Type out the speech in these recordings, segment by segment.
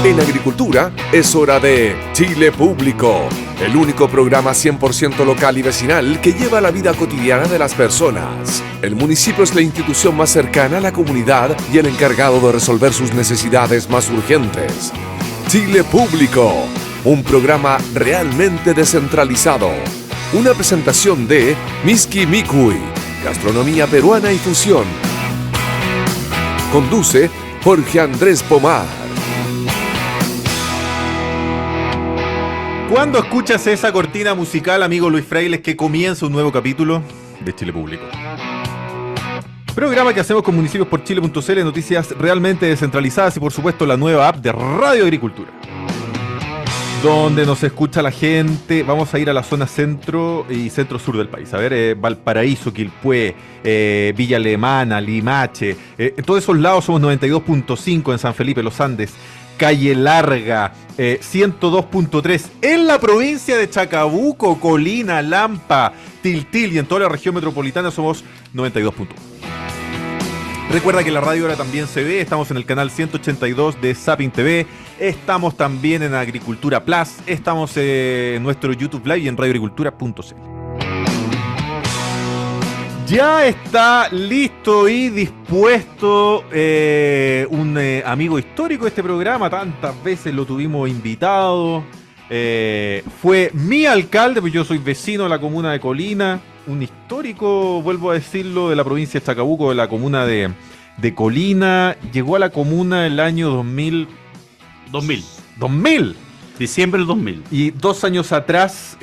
En agricultura es hora de Chile Público, el único programa 100% local y vecinal que lleva la vida cotidiana de las personas. El municipio es la institución más cercana a la comunidad y el encargado de resolver sus necesidades más urgentes. Chile Público, un programa realmente descentralizado. Una presentación de Miski Mikui, gastronomía peruana y fusión. Conduce Jorge Andrés Pomar. ¿Cuándo escuchas esa cortina musical, amigo Luis Frailes, que comienza un nuevo capítulo de Chile Público? Programa que hacemos con municipios por Chile.cl, noticias realmente descentralizadas y por supuesto la nueva app de Radio Agricultura, donde nos escucha la gente. Vamos a ir a la zona centro y centro-sur del país. A ver, Valparaíso, Quilpué, Villa Alemana, Limache. En todos esos lados somos 92.5 en San Felipe, Los Andes. Calle Larga, 102.3 en la provincia de Chacabuco, Colina, Lampa, Tiltil y en toda la región metropolitana somos 92.1. Recuerda que la radio ahora también se ve, estamos en el canal 182 de Zapping TV, estamos también en Agricultura Plus, estamos en nuestro YouTube Live y en radioagricultura.cl. Ya está listo y dispuesto un amigo histórico de este programa, tantas veces lo tuvimos invitado, fue mi alcalde, pues yo soy vecino de la comuna de Colina, un histórico, vuelvo a decirlo, de la provincia de Chacabuco, de la comuna de Colina, llegó a la comuna el año 2000. Diciembre del 2000. Y 2 años atrás,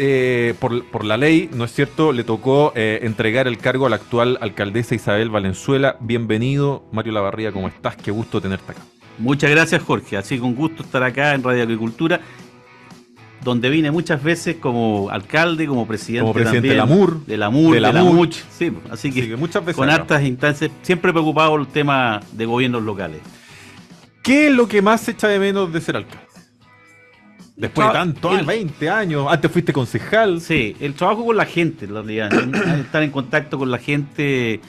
por la ley, ¿no es cierto?, le tocó entregar el cargo a la actual alcaldesa Isabel Valenzuela. Bienvenido, Mario Lavarría, ¿cómo estás? Qué gusto tenerte acá. Muchas gracias, Jorge. Así con gusto estar acá en Radio Agricultura, donde vine muchas veces como alcalde, como presidente también, de la MUR, de la MUCH. Sí, así que muchas veces con acá. hartas instancias, siempre preocupado por el tema de gobiernos locales. ¿Qué es lo que más se echa de menos de ser alcalde? Después de tantos, 20 años, antes fuiste concejal. Sí, el trabajo con la gente, en realidad. Estar en contacto con la gente,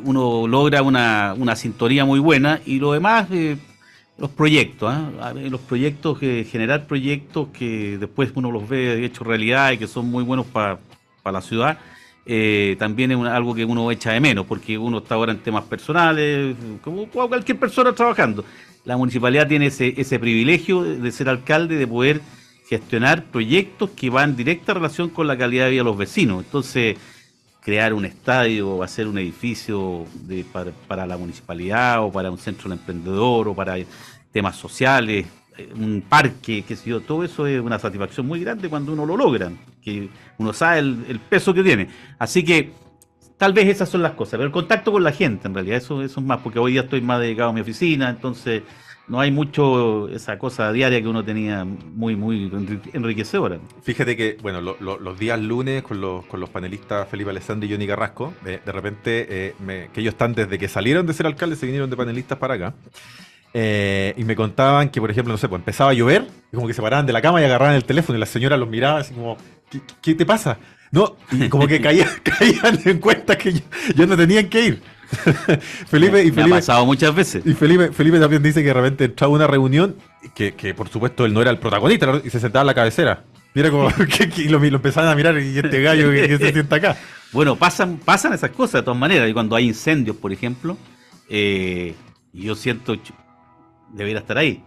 uno logra una sintonía muy buena. Y lo demás, los proyectos, los proyectos, generar proyectos que después uno los ve hechos realidad y que son muy buenos para la ciudad. También es algo que uno echa de menos, porque uno está ahora en temas personales, como cualquier persona trabajando. La municipalidad tiene ese privilegio de ser alcalde, de poder gestionar proyectos que van en directa relación con la calidad de vida de los vecinos. Entonces, crear un estadio, hacer un edificio para la municipalidad o para un centro del emprendedor o para temas sociales, un parque, qué sé yo, todo eso es una satisfacción muy grande cuando uno lo logra, que uno sabe el peso que tiene. Así que tal vez esas son las cosas, pero el contacto con la gente en realidad, eso es más, porque hoy día estoy más dedicado a mi oficina, entonces no hay mucho esa cosa diaria que uno tenía muy enriquecedora. Fíjate que, bueno, los días lunes con los panelistas Felipe Alessandri y Johnny Carrasco, de repente, que ellos están desde que salieron de ser alcaldes, se vinieron de panelistas para acá. Y me contaban que, por ejemplo, no sé, pues empezaba a llover, y como que se paraban de la cama y agarraban el teléfono y la señora los miraba así como, ¿qué te pasa? No, y como que caían en cuenta que ya no tenían que ir. Felipe me ha pasado muchas veces. Y Felipe también dice que de repente entraba a una reunión que por supuesto él no era el protagonista y se sentaba en la cabecera. Mira como y lo empezaban a mirar y este gallo que se sienta acá. Bueno, pasan esas cosas de todas maneras. Y cuando hay incendios, por ejemplo, yo siento debería estar ahí.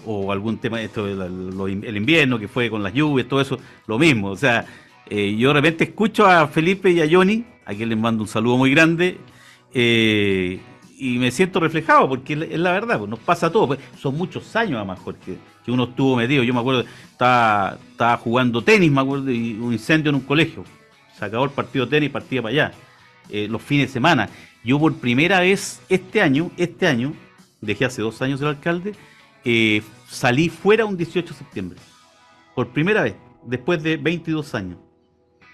O algún tema, el invierno que fue con las lluvias, todo eso, lo mismo. O sea, yo de repente escucho a Felipe y a Johnny, a quien les mando un saludo muy grande, y me siento reflejado, porque es la verdad, pues nos pasa a todos. Pues, son muchos años además, Jorge, que uno estuvo metido. Yo me acuerdo, estaba jugando tenis, me acuerdo, y un incendio en un colegio. Se acabó el partido de tenis, partía para allá. Los fines de semana. Yo por primera vez este año, dejé hace 2 años el alcalde, salí fuera un 18 de septiembre. Por primera vez, después de 22 años.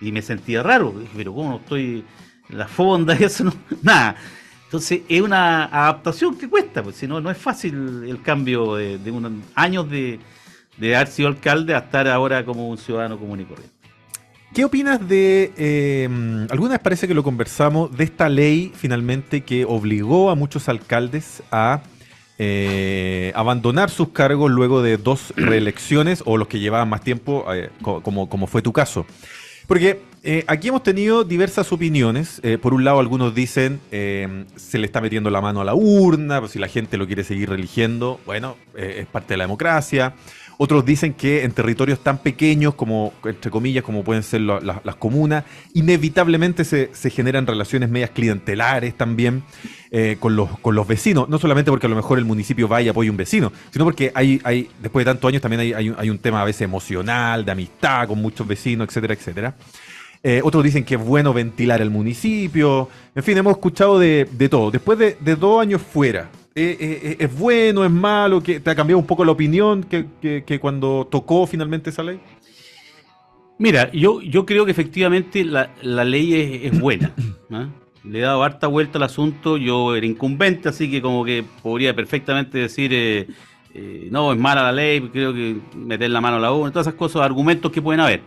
Y me sentía raro. Dije, pero ¿cómo no estoy en la fonda? Eso no, nada. Entonces es una adaptación que cuesta, pues si no es fácil el cambio de unos años de haber sido alcalde a estar ahora como un ciudadano común y corriente. ¿Qué opinas de, alguna vez parece que lo conversamos, de esta ley finalmente que obligó a muchos alcaldes a abandonar sus cargos luego de 2 reelecciones o los que llevaban más tiempo, como fue tu caso. Porque aquí hemos tenido diversas opiniones. Por un lado, algunos dicen se le está metiendo la mano a la urna, pues si la gente lo quiere seguir religiendo, bueno, es parte de la democracia. Otros dicen que en territorios tan pequeños como, entre comillas, como pueden ser las comunas, inevitablemente se generan relaciones medias clientelares también con los vecinos. No solamente porque a lo mejor el municipio va y apoya a un vecino, sino porque después de tantos años también hay un tema a veces emocional, de amistad con muchos vecinos, etcétera, etcétera. Otros dicen que es bueno ventilar el municipio. En fin, hemos escuchado de todo. Después de 2 años fuera, ¿es bueno, es malo? ¿Te ha cambiado un poco la opinión que cuando tocó finalmente esa ley? Mira, yo creo que efectivamente la ley es buena, ¿no? Le he dado harta vuelta al asunto. Yo era incumbente, así que como que podría perfectamente decir no, es mala la ley, creo que meter la mano a la urna, todas esas cosas, argumentos que pueden haber.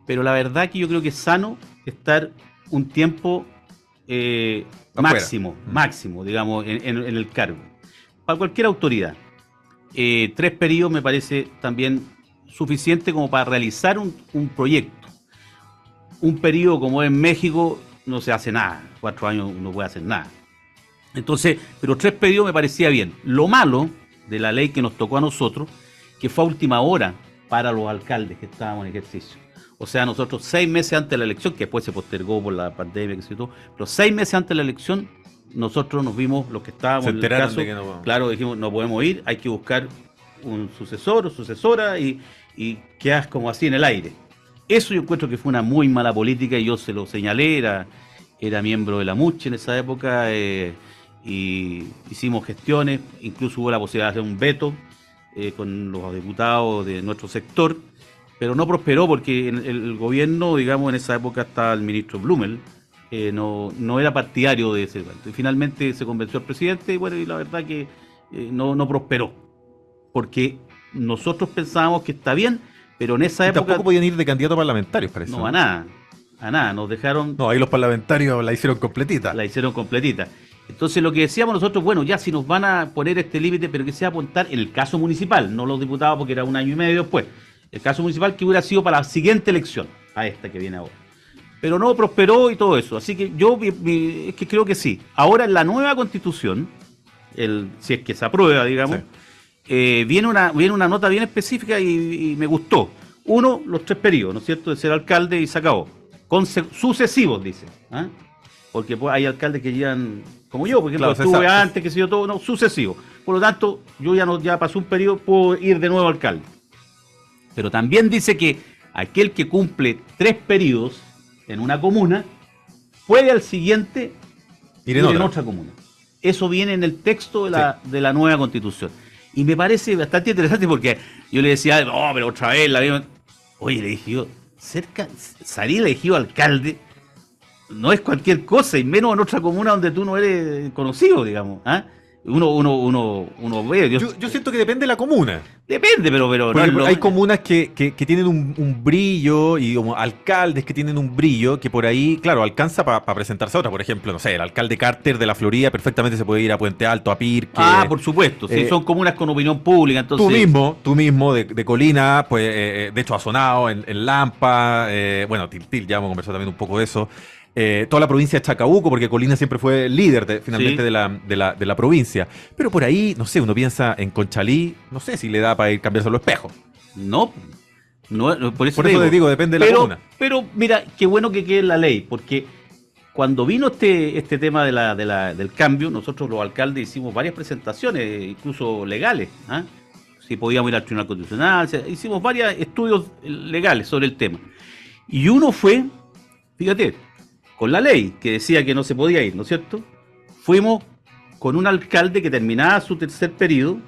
Pero la verdad que yo creo que es sano estar un tiempo máximo, digamos, en el cargo. Para cualquier autoridad. 3 periodos me parece también suficiente como para realizar un proyecto. Un periodo como en México no se hace nada. 4 años no puede hacer nada. Entonces, pero 3 periodos me parecía bien. Lo malo de la ley que nos tocó a nosotros, que fue a última hora para los alcaldes que estábamos en ejercicio. O sea, nosotros 6 meses antes de la elección, que después se postergó por la pandemia, que se todo, pero 6 meses antes de la elección, nosotros nos vimos, los que estábamos se en el caso, de que no... claro, dijimos, no podemos ir, hay que buscar un sucesor o sucesora y quedas como así en el aire. Eso yo encuentro que fue una muy mala política y yo se lo señalé, era miembro de la MUCH en esa época y hicimos gestiones, incluso hubo la posibilidad de hacer un veto con los diputados de nuestro sector, pero no prosperó porque el gobierno, digamos, en esa época estaba el ministro Blumel, no era partidario de ese evento. Y finalmente se convenció al presidente y bueno, y la verdad que no prosperó. Porque nosotros pensábamos que está bien, pero en esa época... Tampoco podían ir de candidato a parlamentarios, parece. No, a nada, nos dejaron... No, ahí los parlamentarios la hicieron completita. Entonces lo que decíamos nosotros, bueno, ya si nos van a poner este límite, pero que sea apuntar en el caso municipal, no los diputados porque era 1 año y medio después. El caso municipal que hubiera sido para la siguiente elección, a esta que viene ahora. Pero no prosperó y todo eso. Así que yo es que creo que sí. Ahora en la nueva constitución, si es que se aprueba, digamos, sí. Viene una nota bien específica y me gustó. 1, los 3 periodos, ¿no es cierto?, de ser alcalde y se acabó. Sucesivos, dice. ¿Ah? Porque pues, hay alcaldes que llegan, como yo, porque claro, estuve antes, que sé yo, todo, no, sucesivo. Por lo tanto, yo ya pasó un periodo, puedo ir de nuevo alcalde. Pero también dice que aquel que cumple 3 periodos en una comuna puede al siguiente ir en otra comuna. Eso viene en el texto de la nueva constitución. Y me parece bastante interesante porque yo le decía, no, pero otra vez la misma. Oye, le dije yo, salir elegido alcalde no es cualquier cosa, y menos en otra comuna donde tú no eres conocido, digamos. ¿Ah? Uno ve. Yo siento que depende de la comuna. Depende, pero no hay comunas que tienen un brillo y como alcaldes que tienen un brillo que por ahí, claro, alcanza para presentarse a otra. Por ejemplo, no sé, el alcalde Carter de la Florida perfectamente se puede ir a Puente Alto, a Pirque. Por supuesto. Sí, son comunas con opinión pública. Entonces... Tú mismo de Colina, pues de hecho ha sonado en Lampa, bueno, Tiltil, ya hemos conversado también un poco de eso. Toda la provincia de Chacabuco, porque Colina siempre fue líder finalmente de la provincia. Pero por ahí, no sé, uno piensa en Conchalí, no sé si le da para ir cambiarse los espejos. No, por eso te digo, depende de la comuna. Pero mira, qué bueno que quede en la ley, porque cuando vino este tema del cambio, nosotros los alcaldes hicimos varias presentaciones, incluso legales, ¿ah? Si podíamos ir al Tribunal Constitucional, hicimos varios estudios legales sobre el tema. Y uno fue, fíjate, con la ley que decía que no se podía ir, ¿no es cierto? Fuimos con un alcalde que terminaba su 3er periodo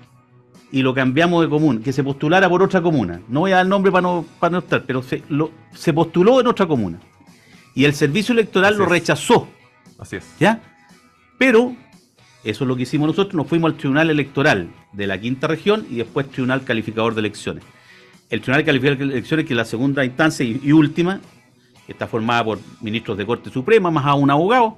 y lo cambiamos de comuna, que se postulara por otra comuna. No voy a dar nombre para no estar, pero se postuló en otra comuna. Y el servicio electoral lo rechazó. Así es. ¿Ya? Pero, eso es lo que hicimos nosotros, nos fuimos al Tribunal Electoral de la 5ª región y después Tribunal Calificador de Elecciones. El Tribunal Calificador de Elecciones, que es la segunda instancia y última, que está formada por ministros de Corte Suprema, más a un abogado,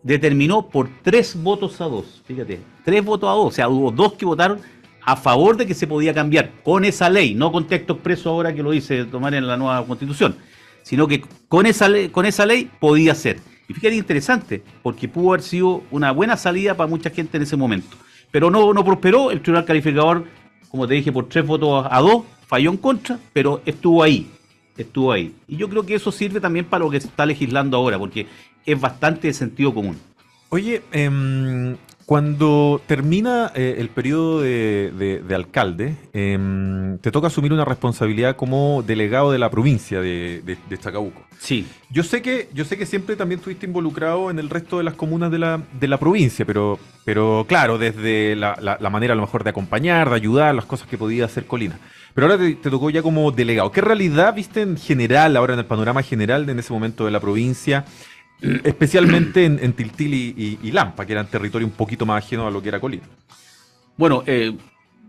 determinó por 3 votos a 2, fíjate, 3 votos a 2, o sea, hubo 2 que votaron a favor de que se podía cambiar con esa ley, no con texto expreso ahora que lo dice tomar en la nueva constitución, sino que con esa ley podía ser. Y fíjate, interesante, porque pudo haber sido una buena salida para mucha gente en ese momento. Pero no prosperó, el tribunal calificador, como te dije, por 3 votos a 2, falló en contra, pero estuvo ahí. Y yo creo que eso sirve también para lo que se está legislando ahora, porque es bastante de sentido común. Oye, cuando termina el periodo de alcalde, te toca asumir una responsabilidad como delegado de la provincia de Chacabuco. Sí. Yo sé que siempre también estuviste involucrado en el resto de las comunas de la provincia, pero claro, desde la manera a lo mejor de acompañar, de ayudar, las cosas que podía hacer Colina. Pero ahora te tocó ya como delegado. ¿Qué realidad viste en general, ahora en el panorama general en ese momento de la provincia? Especialmente en Tiltil y Lampa, que eran territorio un poquito más ajeno a lo que era Colina. Bueno,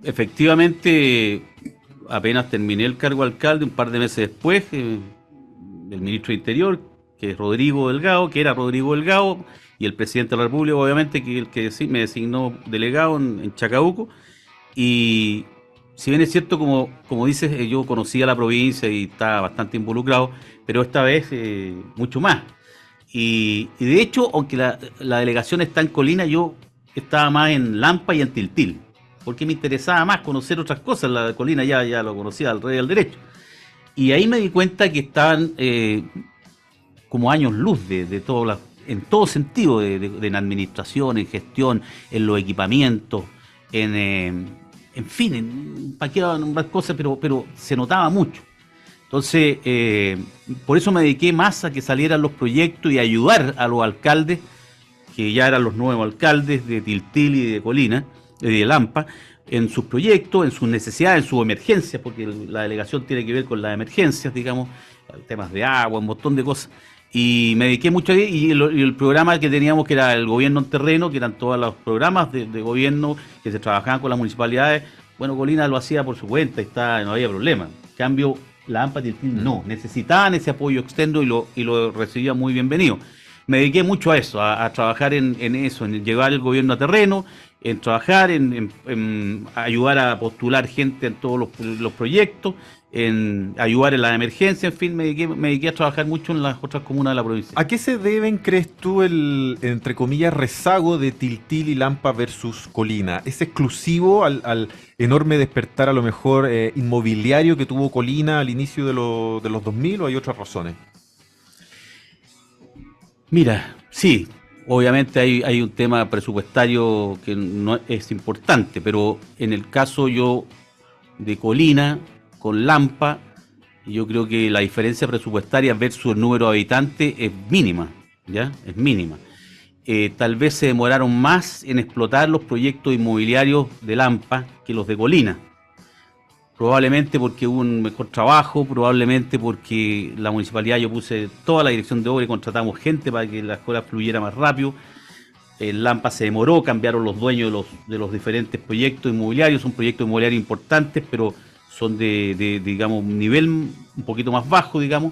efectivamente, apenas terminé el cargo de alcalde, un par de meses después, el ministro de Interior, que era Rodrigo Delgado, y el presidente de la República, obviamente, que el que sí me designó delegado en Chacabuco. Y si bien es cierto, como dices, yo conocía la provincia y estaba bastante involucrado, pero esta vez mucho más. Y de hecho, aunque la delegación está en Colina, yo estaba más en Lampa y en Tiltil, porque me interesaba más conocer otras cosas. La de Colina ya lo conocía al rey del derecho. Y ahí me di cuenta que estaban como años luz de todo en todo sentido, en administración, en gestión, en los equipamientos, en fin, para qué nombrar cosas, pero se notaba mucho. Entonces, por eso me dediqué más a que salieran los proyectos y ayudar a los alcaldes, que ya eran los nuevos alcaldes de Tiltil y de Colina, de Lampa, en sus proyectos, en sus necesidades, en sus emergencias, porque la delegación tiene que ver con las emergencias, digamos, temas de agua, un montón de cosas. Y me dediqué mucho a y el programa que teníamos, que era el gobierno en terreno, que eran todos los programas de gobierno que se trabajaban con las municipalidades. Bueno, Colina lo hacía por su cuenta y no había problema. En cambio, la AMPA y Tiltil no, necesitaban ese apoyo externo y lo recibía muy bienvenido. Me dediqué mucho a eso, a trabajar en eso, en llevar el gobierno a terreno, en trabajar, en ayudar a postular gente en todos los proyectos, en ayudar en las emergencias, en fin, me dediqué a trabajar mucho en las otras comunas de la provincia. ¿A qué se deben, crees tú, el, entre comillas, rezago de Tiltil y Lampa versus Colina? ¿Es exclusivo al enorme despertar, a lo mejor, inmobiliario que tuvo Colina al inicio de los 2000 o hay otras razones? Mira, sí, obviamente hay un tema presupuestario que no es importante, pero en el caso yo de Colina con Lampa, yo creo que la diferencia presupuestaria versus el número de habitantes es mínima, ¿ya? Es mínima. Tal vez se demoraron más en explotar los proyectos inmobiliarios de Lampa que los de Colina. Probablemente porque hubo un mejor trabajo, probablemente porque la municipalidad, yo puse toda la dirección de obra y contratamos gente para que la escuela fluyera más rápido. En Lampa se demoró, cambiaron los dueños de los diferentes proyectos inmobiliarios, son proyectos inmobiliarios importantes, pero son digamos, un nivel un poquito más bajo, digamos.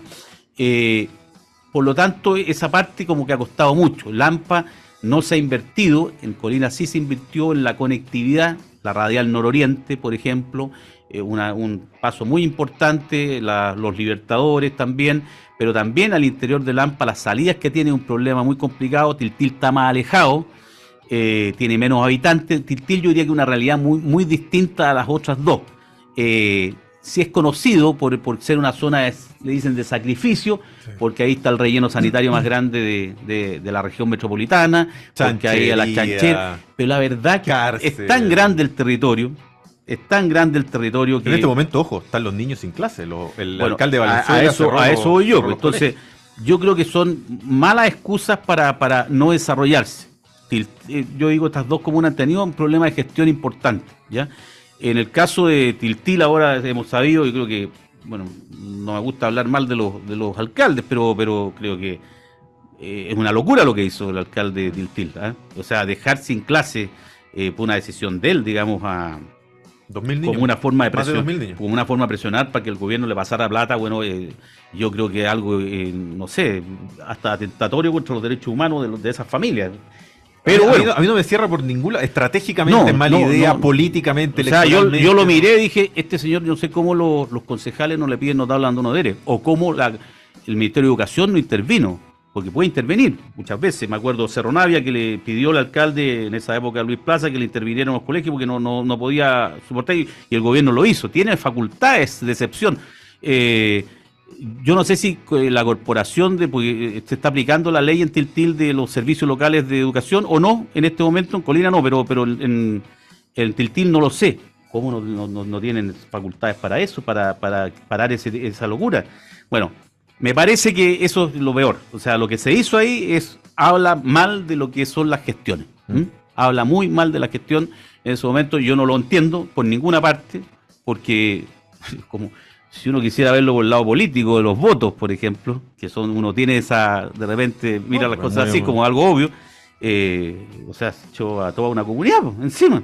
Por lo tanto, esa parte como que ha costado mucho. Lampa no se ha invertido, en Colina sí se invirtió en la conectividad, la radial nororiente, por ejemplo, un paso muy importante, los Libertadores también, pero también al interior de Lampa las salidas que tiene un problema muy complicado. Tiltil está más alejado, tiene menos habitantes. Tiltil yo diría que es una realidad muy, muy distinta a las otras dos. Sí es conocido por ser una zona, le dicen, de sacrificio, sí, porque ahí está el relleno sanitario más grande de la región metropolitana, porque ahí a las chancheras, pero la verdad que es tan grande el territorio, que en este momento, ojo, están los niños sin clase, el alcalde de Valenzuela a eso voy yo, pues. Entonces yo creo que son malas excusas para no desarrollarse. Yo digo, estas dos comunas han tenido un problema de gestión importante, ¿ya? En el caso de Tiltil ahora hemos sabido, yo creo que, bueno, no me gusta hablar mal de los alcaldes, pero creo que es una locura lo que hizo el alcalde de Tiltil, ¿eh? O sea, dejar sin clase por una decisión de él, digamos, a 2.000 niños. Como una forma de Más de presión, 2.000 niños. como una forma de presionar para que el gobierno le pasara plata. Bueno, yo creo que es algo, no sé, hasta atentatorio contra los derechos humanos de esas familias. Pero bueno, a mí no me cierra por ninguna. Estratégicamente es mala idea, políticamente, o sea, electoralmente. yo lo miré y dije, este señor, no sé cómo los concejales no le piden nota hablando no derecho, o cómo el Ministerio de Educación no intervino, porque puede intervenir muchas veces. Me acuerdo Cerro Navia, que le pidió al alcalde en esa época, Luis Plaza, que le interviniera en los colegios porque no podía soportar, y el gobierno lo hizo. Tiene facultades de excepción. Yo no sé si la corporación, porque se está aplicando la ley en Tiltil de los servicios locales de educación o no, en este momento en Colina no, pero en Tiltil no lo sé. ¿Cómo no tienen facultades para eso, para parar esa locura? Bueno, me parece que eso es lo peor. O sea, lo que se hizo ahí habla mal de lo que son las gestiones. Habla muy mal de la gestión. En ese momento yo no lo entiendo por ninguna parte, porque como si uno quisiera verlo por el lado político de los votos, por ejemplo, que uno tiene esa, de repente mira las cosas así como algo obvio, o sea, se echó a toda una comunidad encima.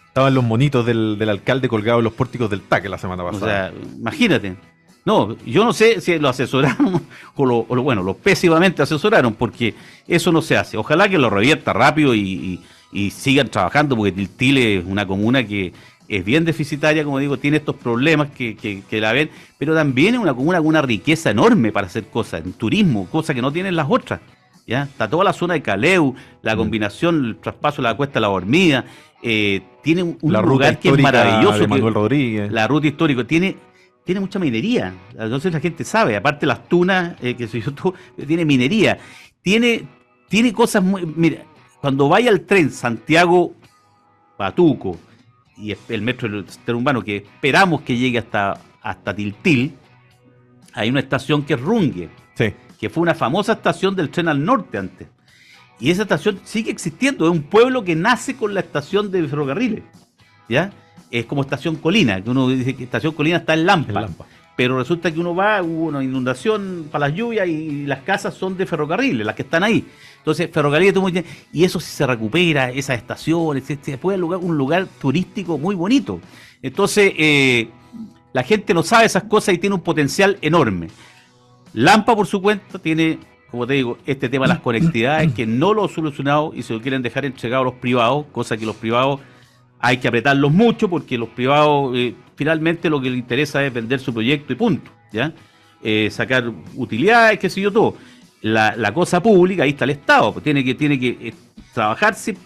Estaban los monitos del alcalde colgados en los pórticos del TAC la semana pasada. O sea, imagínate. No, yo no sé si lo asesoraron bueno, lo pésimamente asesoraron, porque eso no se hace. Ojalá que lo revierta rápido y sigan trabajando, porque Tiltil es una comuna que es bien deficitaria, como digo, tiene estos problemas que la ven, pero también es una comuna con una riqueza enorme para hacer cosas, en turismo, cosas que no tienen las otras. ¿Ya? Está toda la zona de Caleu, la combinación, el traspaso de la Cuesta de la Hormiga, tiene un lugar que es maravilloso. De Manuel Rodríguez. La ruta histórica tiene mucha minería, entonces la gente sabe, aparte las tunas, tiene minería, tiene cosas muy... Mira, cuando vaya el tren Santiago-Patuco y el metro interurbano, que esperamos que llegue hasta Tiltil, hay una estación que es Rungue, Sí. que fue una famosa estación del tren al norte antes. Y esa estación sigue existiendo, es un pueblo que nace con la estación de ferrocarriles, ¿ya? Es como Estación Colina, que uno dice que Estación Colina está en Lampa, pero resulta que uno va, hubo una inundación para las lluvias y las casas son de ferrocarriles, las que están ahí. Entonces, ferrocarriles, y eso si se recupera, esas estaciones, puede ser un lugar turístico muy bonito. Entonces, la gente no sabe esas cosas y tiene un potencial enorme. Lampa, por su cuenta, tiene, como te digo, este tema de las conectividades que no lo ha solucionado y se lo quieren dejar entregado a los privados, cosa que los privados hay que apretarlos mucho porque los privados finalmente lo que les interesa es vender su proyecto y punto, ¿ya? Sacar utilidades, qué sé yo, todo. La cosa pública, ahí está el Estado, pues tiene que trabajarse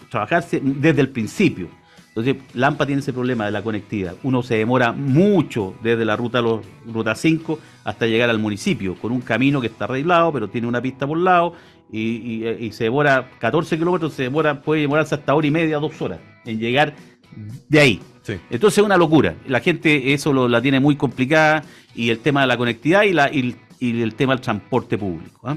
desde el principio. Entonces, Lampa tiene ese problema de la conectividad. Uno se demora mucho desde la ruta 5 hasta llegar al municipio, con un camino que está arreglado, pero tiene una pista por lado, y se demora 14 kilómetros, puede demorarse hasta hora y media, 2 horas en llegar de ahí. Sí. Entonces es una locura. La gente eso la tiene muy complicada, y el tema de la conectividad y el tema del transporte público,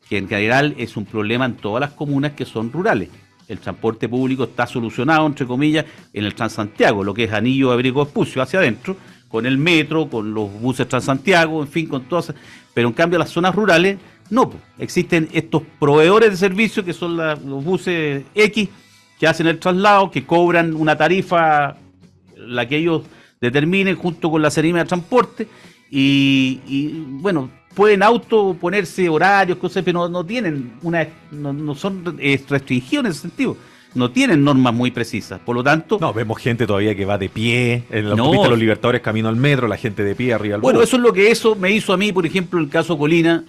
que en general es un problema en todas las comunas que son rurales. El transporte público está solucionado, entre comillas, en el Transantiago, lo que es Anillo, Abrigo, Vespucio, hacia adentro, con el metro, con los buses Transantiago, en fin, con todas. Pero en cambio las zonas rurales, no. Existen estos proveedores de servicios que son los buses X, que hacen el traslado, que cobran una tarifa, la que ellos determinen junto con la Seremi de Transporte, y bueno, pueden ponerse horarios, cosas, pero no tienen no son restringidos en ese sentido. No tienen normas muy precisas, por lo tanto... No, vemos gente todavía que va de pie, en la autopista de los Libertadores camino al metro, la gente de pie arriba al bus. Bueno, eso es lo que me hizo a mí, por ejemplo, en el caso Colina,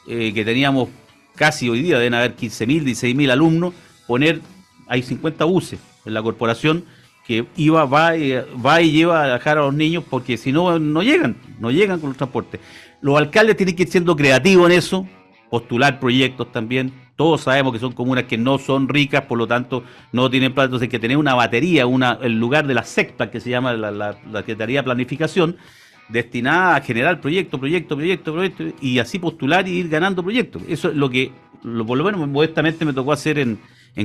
que teníamos casi hoy día, deben haber 15.000, 16.000 alumnos, hay 50 buses en la corporación que va y lleva a dejar a los niños, porque si no, no llegan con los transportes. Los alcaldes tienen que ir siendo creativos en eso, postular proyectos también. Todos sabemos que son comunas que no son ricas, por lo tanto no tienen plata, entonces hay que tener una batería, el lugar de la SECPLA, que se llama la Secretaría de Planificación, destinada a generar proyectos, y así postular y ir ganando proyectos. Eso es lo que, por lo menos modestamente me tocó hacer en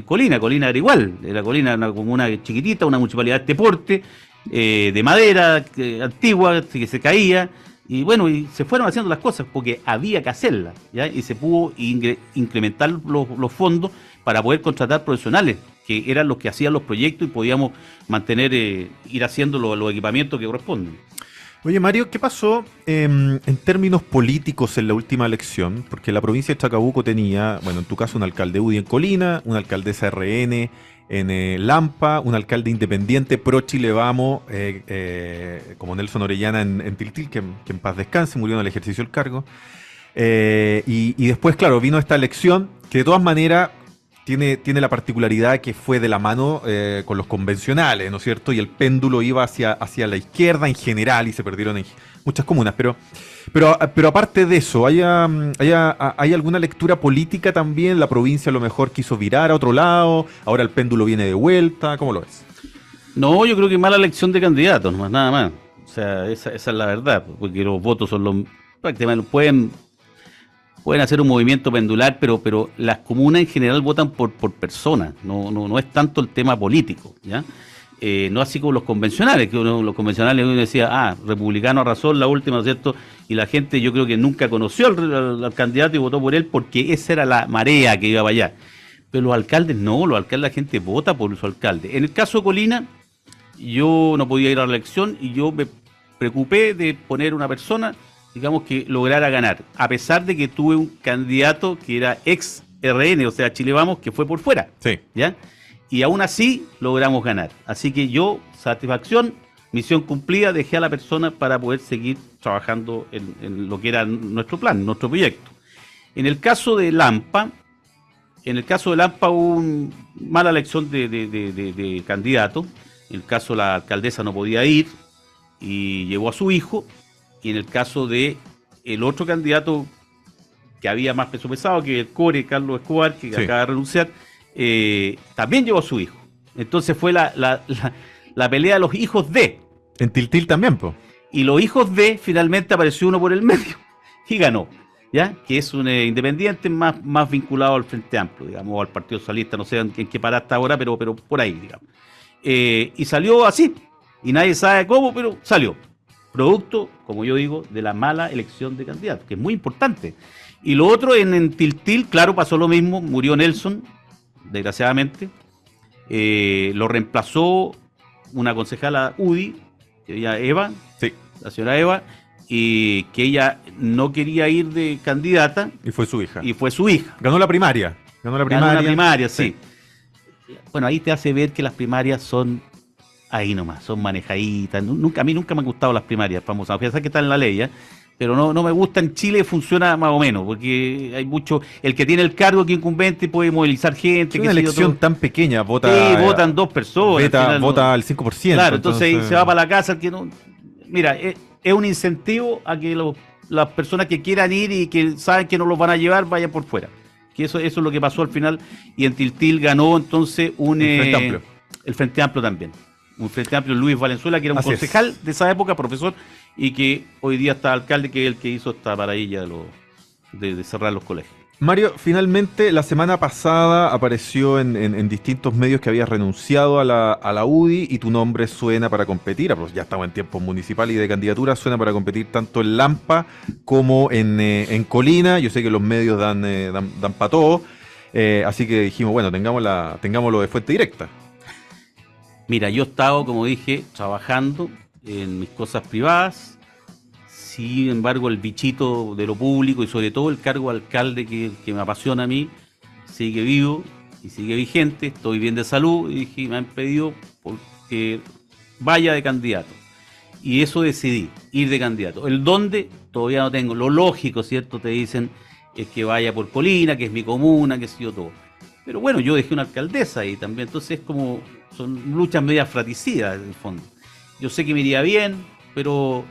Colina. Colina era igual, Colina una comuna chiquitita, una municipalidad de porte, de madera, antigua, que se caía. Y bueno, y se fueron haciendo las cosas porque había que hacerlas, ¿ya? Y se pudo incrementar los fondos para poder contratar profesionales que eran los que hacían los proyectos y podíamos mantener, ir haciendo los equipamientos que corresponden. Oye, Mario, ¿qué pasó en términos políticos en la última elección? Porque la provincia de Chacabuco tenía, bueno, en tu caso un alcalde UDI en Colina, una alcaldesa RN en Lampa, un alcalde independiente pro Chile Vamos, como Nelson Orellana en Tiltil, que en paz descanse, murió en el ejercicio del cargo. Y después, claro, vino esta elección que de todas maneras tiene la particularidad que fue de la mano con los convencionales, ¿no es cierto? Y el péndulo iba hacia la izquierda en general y se perdieron en muchas comunas. Pero aparte de eso, ¿hay alguna lectura política también? ¿La provincia a lo mejor quiso virar a otro lado? ¿Ahora el péndulo viene de vuelta? ¿Cómo lo ves? No, yo creo que mala elección de candidatos, nomás, nada más. O sea, esa es la verdad, porque los votos son los... prácticamente pueden hacer un movimiento pendular, pero las comunas en general votan por personas, no es tanto el tema político, ¿ya? No así como los convencionales, los convencionales uno decía, republicano a razón, la última, ¿no es cierto? Y la gente yo creo que nunca conoció al candidato y votó por él porque esa era la marea que iba para allá. Pero los alcaldes no, los alcaldes la gente vota por su alcalde. En el caso de Colina, yo no podía ir a la elección y yo me preocupé de poner una persona, digamos, que lograra ganar, a pesar de que tuve un candidato que era ex RN, o sea, Chile Vamos, que fue por fuera. Sí. ¿Ya? Y aún así logramos ganar. Así que yo, satisfacción, misión cumplida, dejé a la persona para poder seguir trabajando en lo que era nuestro plan, nuestro proyecto. En el caso de Lampa, hubo una mala elección de candidato. En el caso la alcaldesa no podía ir y llevó a su hijo. Y en el caso de el otro candidato que había más peso pesado, que el core Carlos Escobar, que sí, acaba de renunciar, también llevó a su hijo. Entonces fue la pelea de los hijos de. En Tiltil también, pues. Y los hijos de, finalmente apareció uno por el medio y ganó, ¿ya? Que es un independiente más vinculado al Frente Amplio, digamos, o al Partido Socialista, no sé en qué parada está ahora, pero por ahí, digamos. Y salió así, y nadie sabe cómo, pero salió. Producto, como yo digo, de la mala elección de candidatos, que es muy importante. Y lo otro, en Tiltil, claro, pasó lo mismo, murió Nelson, desgraciadamente. Lo reemplazó una concejala UDI, Eva, sí, la señora Eva, y que ella no quería ir de candidata. Y fue su hija. Ganó la primaria. Ganó la primaria, sí. Bueno, ahí te hace ver que las primarias son ahí nomás, son manejaditas. A mí nunca me han gustado las primarias famosas, a pesar que están en la ley, pero no me gusta. En Chile funciona más o menos, porque hay mucho, el que tiene el cargo que incumbente puede movilizar gente. Es una elección tan pequeña, votan 2 personas. Vota al 5%. Claro, entonces se va para la casa el que no. Mira, es un incentivo a que las personas que quieran ir y que saben que no los van a llevar, vayan por fuera. Que eso es lo que pasó al final, y en Tiltil ganó entonces el Frente Amplio también. Un Frente Amplio, Luis Valenzuela, que era un concejal de esa época, profesor, y que hoy día está alcalde, que es el que hizo esta maravilla de cerrar los colegios. Mario, finalmente la semana pasada apareció en distintos medios que habías renunciado a la UDI y tu nombre suena para competir, pues ya estamos en tiempos municipal y de candidatura, suena para competir tanto en Lampa como en Colina. Yo sé que los medios dan para todo, así que dijimos, bueno, tengámoslo de fuente directa. Mira, yo he estado, como dije, trabajando en mis cosas privadas. Sin embargo, el bichito de lo público y sobre todo el cargo de alcalde que me apasiona a mí, sigue vivo y sigue vigente. Estoy bien de salud y dije, me han pedido que vaya de candidato. Y eso decidí, ir de candidato. El dónde todavía no tengo. Lo lógico, ¿cierto? Te dicen es que vaya por Colina, que es mi comuna, que sé yo todo. Pero bueno, yo dejé una alcaldesa ahí también. Entonces es como, son luchas medias fratricidas en el fondo. Yo sé que me iría bien, pero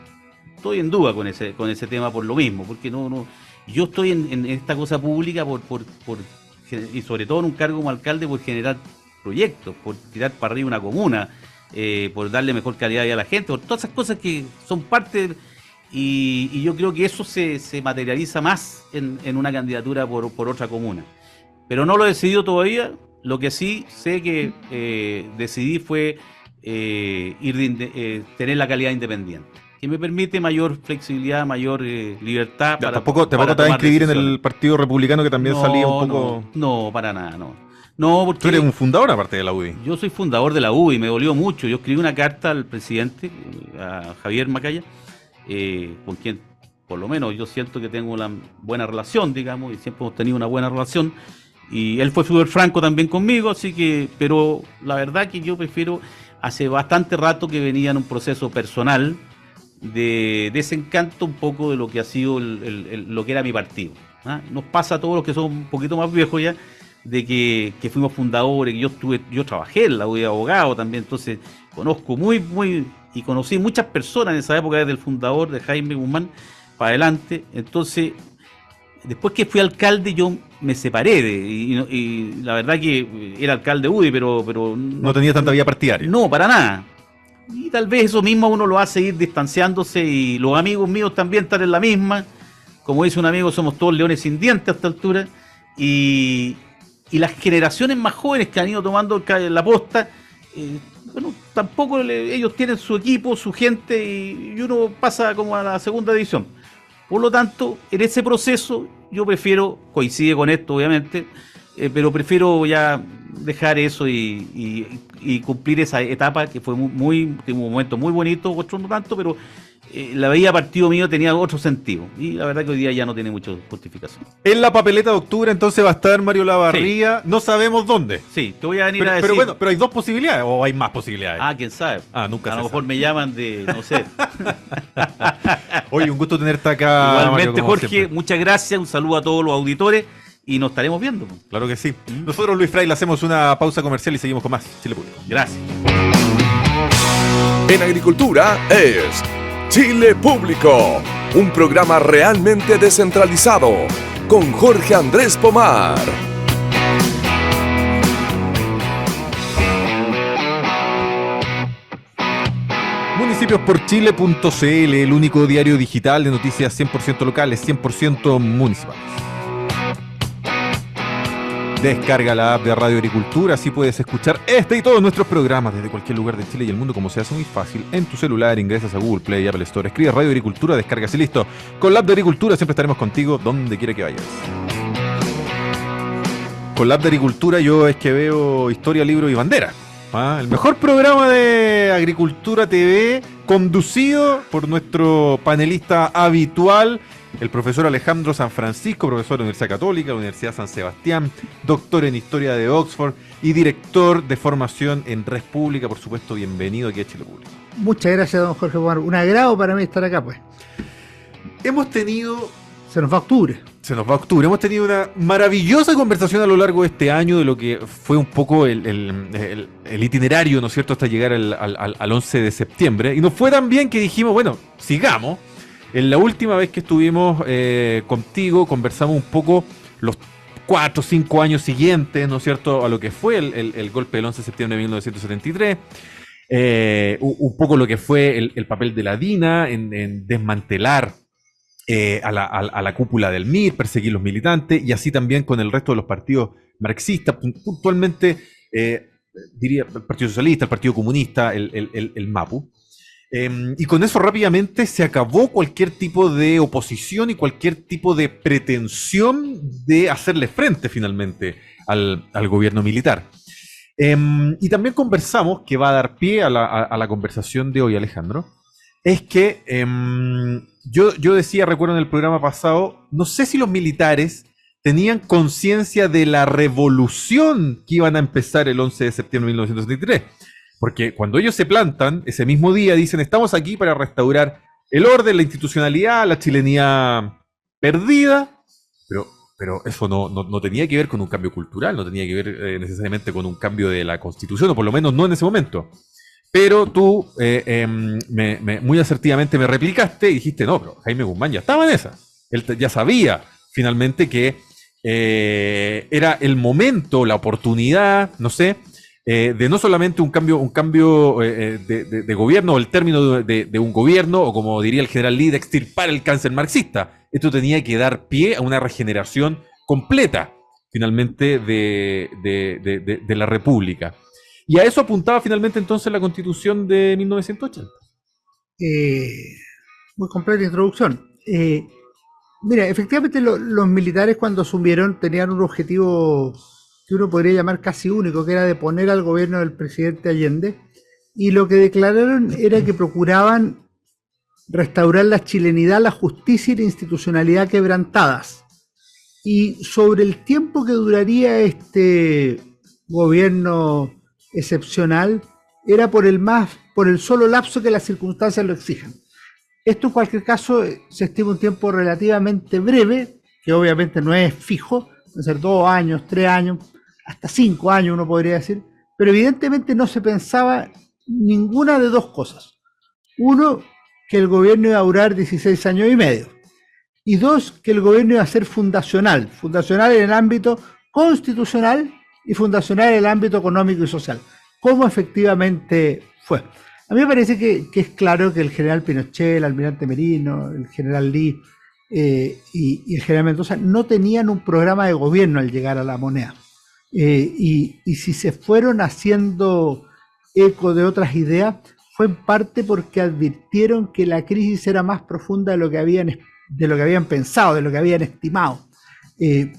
estoy en duda con ese tema por lo mismo, porque yo estoy en esta cosa pública y sobre todo en un cargo como alcalde por generar proyectos, por tirar para arriba una comuna, por darle mejor calidad a la gente, por todas esas cosas que son parte y yo creo que eso se materializa más en una candidatura por otra comuna. Pero no lo he decidido todavía. Lo que sí sé que decidí fue tener la calidad independiente, que me permite mayor flexibilidad, mayor libertad. Tampoco te vas a inscribir en el Partido Republicano, que también salía un poco... No, para nada, no. No, Tú eres porque un fundador aparte de la UDI. yo soy fundador de la U y me dolió mucho. Yo escribí una carta al presidente, a Javier Macaya, con quien por lo menos yo siento que tengo una buena relación, digamos, y siempre hemos tenido una buena relación. Y él fue súper franco también conmigo, así que, pero la verdad que yo prefiero, hace bastante rato que venía en un proceso personal de desencanto un poco de lo que ha sido lo que era mi partido. ¿Ah? Nos pasa a todos los que son un poquito más viejos ya, de que fuimos fundadores, que yo trabajé en la UDI de abogado también, entonces conozco y conocí muchas personas en esa época, desde el fundador de Jaime Guzmán para adelante. Entonces, después que fui alcalde, yo me separé y la verdad que era alcalde UDI, pero No tenía tanta vía partidaria. no, para nada. Y tal vez eso mismo uno lo hace ir distanciándose, y los amigos míos también están en la misma. Como dice un amigo, somos todos leones sin dientes a esta altura. Y las generaciones más jóvenes que han ido tomando la posta, bueno, tampoco ellos tienen su equipo, su gente, y uno pasa como a la segunda división. Por lo tanto, en ese proceso yo prefiero, coincide con esto obviamente, pero prefiero ya dejar eso y cumplir esa etapa que fue un momento muy bonito, otro no tanto, pero la veía partido mío tenía otro sentido, y la verdad que hoy día ya no tiene mucha justificación. En la papeleta de octubre entonces va a estar Mario Lavarría, no sabemos dónde. Sí, te voy a venir a Pero, decir. pero bueno, pero hay dos posibilidades o hay más posibilidades. Quién sabe. Nunca A se lo mejor sabe. me llaman de, no sé. Oye, un gusto tenerte acá. Igualmente, Mario, como Jorge, siempre. muchas gracias, un saludo a todos los auditores y nos estaremos viendo. Claro que sí. Nosotros, Luis Fraile, hacemos una pausa comercial y seguimos con más Chile Público. Gracias. En agricultura es Chile Público, un programa realmente descentralizado con Jorge Andrés Pomar. Municipios-por-chile.cl, el único diario digital de noticias 100% locales, 100% municipales. Descarga la app de Radio Agricultura, así puedes escuchar este y todos nuestros programas desde cualquier lugar de Chile y el mundo, como se hace muy fácil. En tu celular ingresas a Google Play y Apple Store, escribes Radio Agricultura, descargas y listo. Con la app de Agricultura siempre estaremos contigo donde quiera que vayas. Con la app de Agricultura yo es que veo Historia, Libro y Bandera. El mejor programa de Agricultura TV, conducido por nuestro panelista habitual, el profesor Alejandro San Francisco, profesor de la Universidad Católica, de la Universidad San Sebastián, doctor en Historia de Oxford y director de formación en Red Pública. Por supuesto, bienvenido aquí a Chile Público. Muchas gracias, don Jorge Pomar. Un agrado para mí estar acá, pues. Hemos tenido... Se nos va octubre. Se nos va octubre. Hemos tenido una maravillosa conversación a lo largo de este año de lo que fue un poco el itinerario, ¿no es cierto?, hasta llegar al 11 de septiembre. Y nos fue tan bien que dijimos, bueno, sigamos. En la última vez que estuvimos contigo, conversamos un poco los 4 o 5 años siguientes, ¿no es cierto?, a lo que fue el golpe del 11 de septiembre de 1973. Un poco lo que fue el papel de la DINA en desmantelar a la cúpula del MIR, perseguir los militantes, y así también con el resto de los partidos marxistas, puntualmente diría el Partido Socialista, el Partido Comunista, el MAPU. Y con eso rápidamente se acabó cualquier tipo de oposición y cualquier tipo de pretensión de hacerle frente finalmente al gobierno militar. Y también conversamos, que va a dar pie a la conversación de hoy, Alejandro, es que yo decía, recuerdo en el programa pasado, no sé si los militares tenían conciencia de la revolución que iban a empezar el 11 de septiembre de 1973. Porque cuando ellos se plantan, ese mismo día dicen, estamos aquí para restaurar el orden, la institucionalidad, la chilenidad perdida, pero eso no tenía que ver con un cambio cultural, no tenía que ver necesariamente con un cambio de la Constitución, o por lo menos no en ese momento. Pero tú muy asertivamente me replicaste y dijiste, no, pero Jaime Guzmán ya estaba en esa. Él ya sabía finalmente que era el momento, la oportunidad, no sé, de no solamente un cambio de gobierno, o el término de un gobierno, o como diría el general Lee, de extirpar el cáncer marxista. Esto tenía que dar pie a una regeneración completa, finalmente, de la República. Y a eso apuntaba finalmente entonces la Constitución de 1980. Muy completa introducción. Mira, efectivamente los militares cuando asumieron tenían un objetivo que uno podría llamar casi único, que era de poner al gobierno del presidente Allende, y lo que declararon era que procuraban restaurar la chilenidad, la justicia y la institucionalidad quebrantadas. Y sobre el tiempo que duraría este gobierno excepcional, era por el solo lapso que las circunstancias lo exijan. Esto en cualquier caso se estima un tiempo relativamente breve, que obviamente no es fijo, puede ser 2 años, 3 años, hasta 5 años uno podría decir, pero evidentemente no se pensaba ninguna de dos cosas. Uno, que el gobierno iba a durar 16 años y medio. Y dos, que el gobierno iba a ser fundacional en el ámbito constitucional y fundacional en el ámbito económico y social, como efectivamente fue. A mí me parece que es claro que el general Pinochet, el almirante Merino, el general Lee y el general Mendoza no tenían un programa de gobierno al llegar a la moneda. Y si se fueron haciendo eco de otras ideas, fue en parte porque advirtieron que la crisis era más profunda de lo que habían pensado, de lo que habían estimado.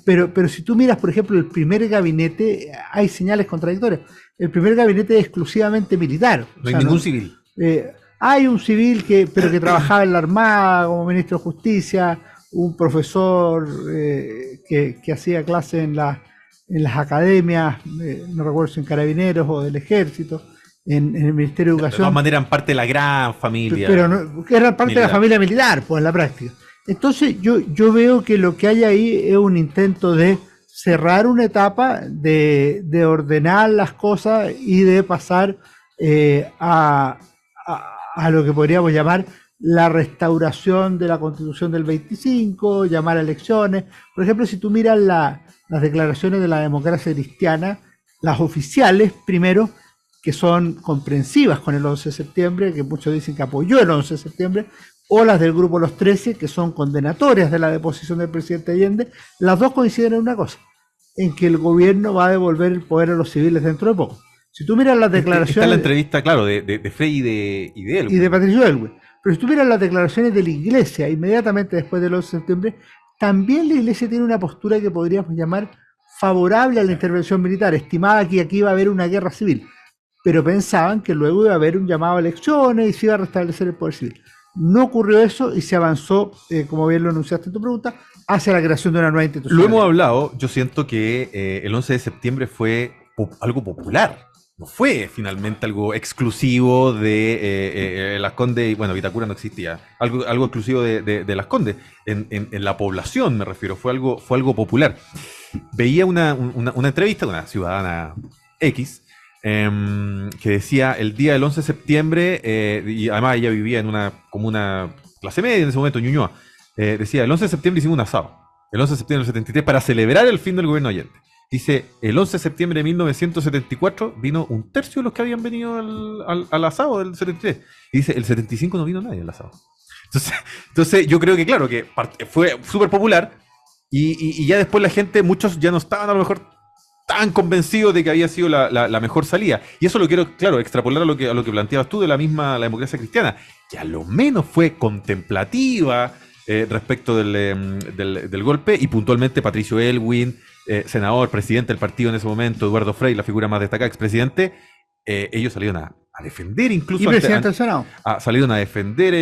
Pero si tú miras, por ejemplo, el primer gabinete, hay señales contradictorias. El primer gabinete es exclusivamente militar. No hay ningún civil. Hay un civil pero que trabajaba en la Armada como ministro de Justicia, un profesor que hacía clases en las academias, no recuerdo si en Carabineros o del Ejército, en el Ministerio de Educación. De todas maneras eran parte de la gran familia. Pero no, que eran parte de la familia militar, pues en la práctica. Entonces yo veo que lo que hay ahí es un intento de cerrar una etapa, de ordenar las cosas y de pasar a lo que podríamos llamar la restauración de la Constitución del 25, llamar a elecciones. Por ejemplo, si tú miras las declaraciones de la democracia cristiana, las oficiales, primero, que son comprensivas con el 11 de septiembre, que muchos dicen que apoyó el 11 de septiembre, o las del grupo Los 13, que son condenatorias de la deposición del presidente Allende, las dos coinciden en una cosa, en que el gobierno va a devolver el poder a los civiles dentro de poco. Si tú miras las declaraciones... Está la entrevista, claro, de Frey y de Elwin. Y de Patricio Elwin. Pero si tú miras las declaraciones de la Iglesia, inmediatamente después del 11 de septiembre, también la Iglesia tiene una postura que podríamos llamar favorable a la intervención militar. Estimaba que aquí iba a haber una guerra civil, pero pensaban que luego iba a haber un llamado a elecciones y se iba a restablecer el poder civil. No ocurrió eso y se avanzó, como bien lo anunciaste en tu pregunta, hacia la creación de una nueva institución. Lo hemos hablado, yo siento que el 11 de septiembre fue algo popular. No fue finalmente algo exclusivo de Las Condes, y bueno, Vitacura no existía, algo exclusivo de Las Condes, en la población me refiero, fue algo popular. Veía una entrevista de una ciudadana X, que decía el día del 11 de septiembre, y además ella vivía en una comuna clase media en ese momento, en Ñuñoa, decía, el 11 de septiembre hicimos un asado, el 11 de septiembre del 73, para celebrar el fin del gobierno Allende. Dice, el 11 de septiembre de 1974 vino un tercio de los que habían venido al asado del 73. Y dice, el 75 no vino nadie al asado. Entonces yo creo que claro, que fue súper popular y ya después la gente, muchos ya no estaban a lo mejor tan convencidos de que había sido la mejor salida. Y eso lo quiero, claro, extrapolar a lo que planteabas tú de la democracia cristiana, que a lo menos fue contemplativa respecto del golpe, y puntualmente Patricio Elwin, senador, presidente del partido en ese momento, Eduardo Frei, la figura más destacada, expresidente, ellos salieron a defender incluso... Y presidente del Senado. Salieron a defender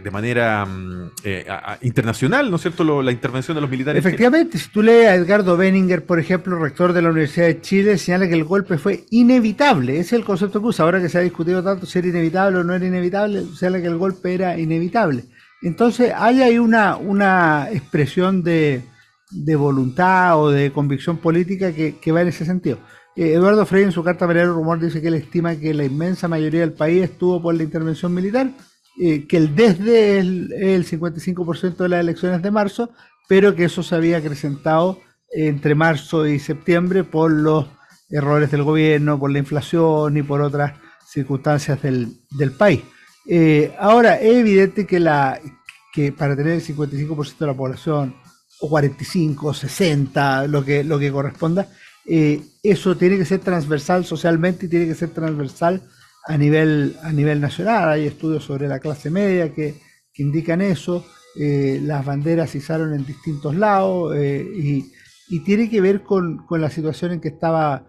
de manera internacional, ¿no es cierto?, la intervención de los militares. Efectivamente, si tú lees a Edgardo Benninger, por ejemplo, rector de la Universidad de Chile, señala que el golpe fue inevitable. Ese es el concepto que usa. Ahora que se ha discutido tanto si era inevitable o no era inevitable, señala que el golpe era inevitable. Entonces, hay ahí una expresión de voluntad o de convicción política que va en ese sentido. Eduardo Frei en su carta Verdadero Rumor dice que él estima que la inmensa mayoría del país estuvo por la intervención militar, que el desde el 55% de las elecciones de marzo, pero que eso se había acrecentado entre marzo y septiembre por los errores del gobierno, por la inflación y por otras circunstancias del país. Ahora, es evidente que para tener el 55% de la población, o 45, 60, lo que corresponda, eso tiene que ser transversal socialmente y tiene que ser transversal a nivel nacional. Hay estudios sobre la clase media que indican eso. Las banderas se izaron en distintos lados y y tiene que ver con la situación en que estaba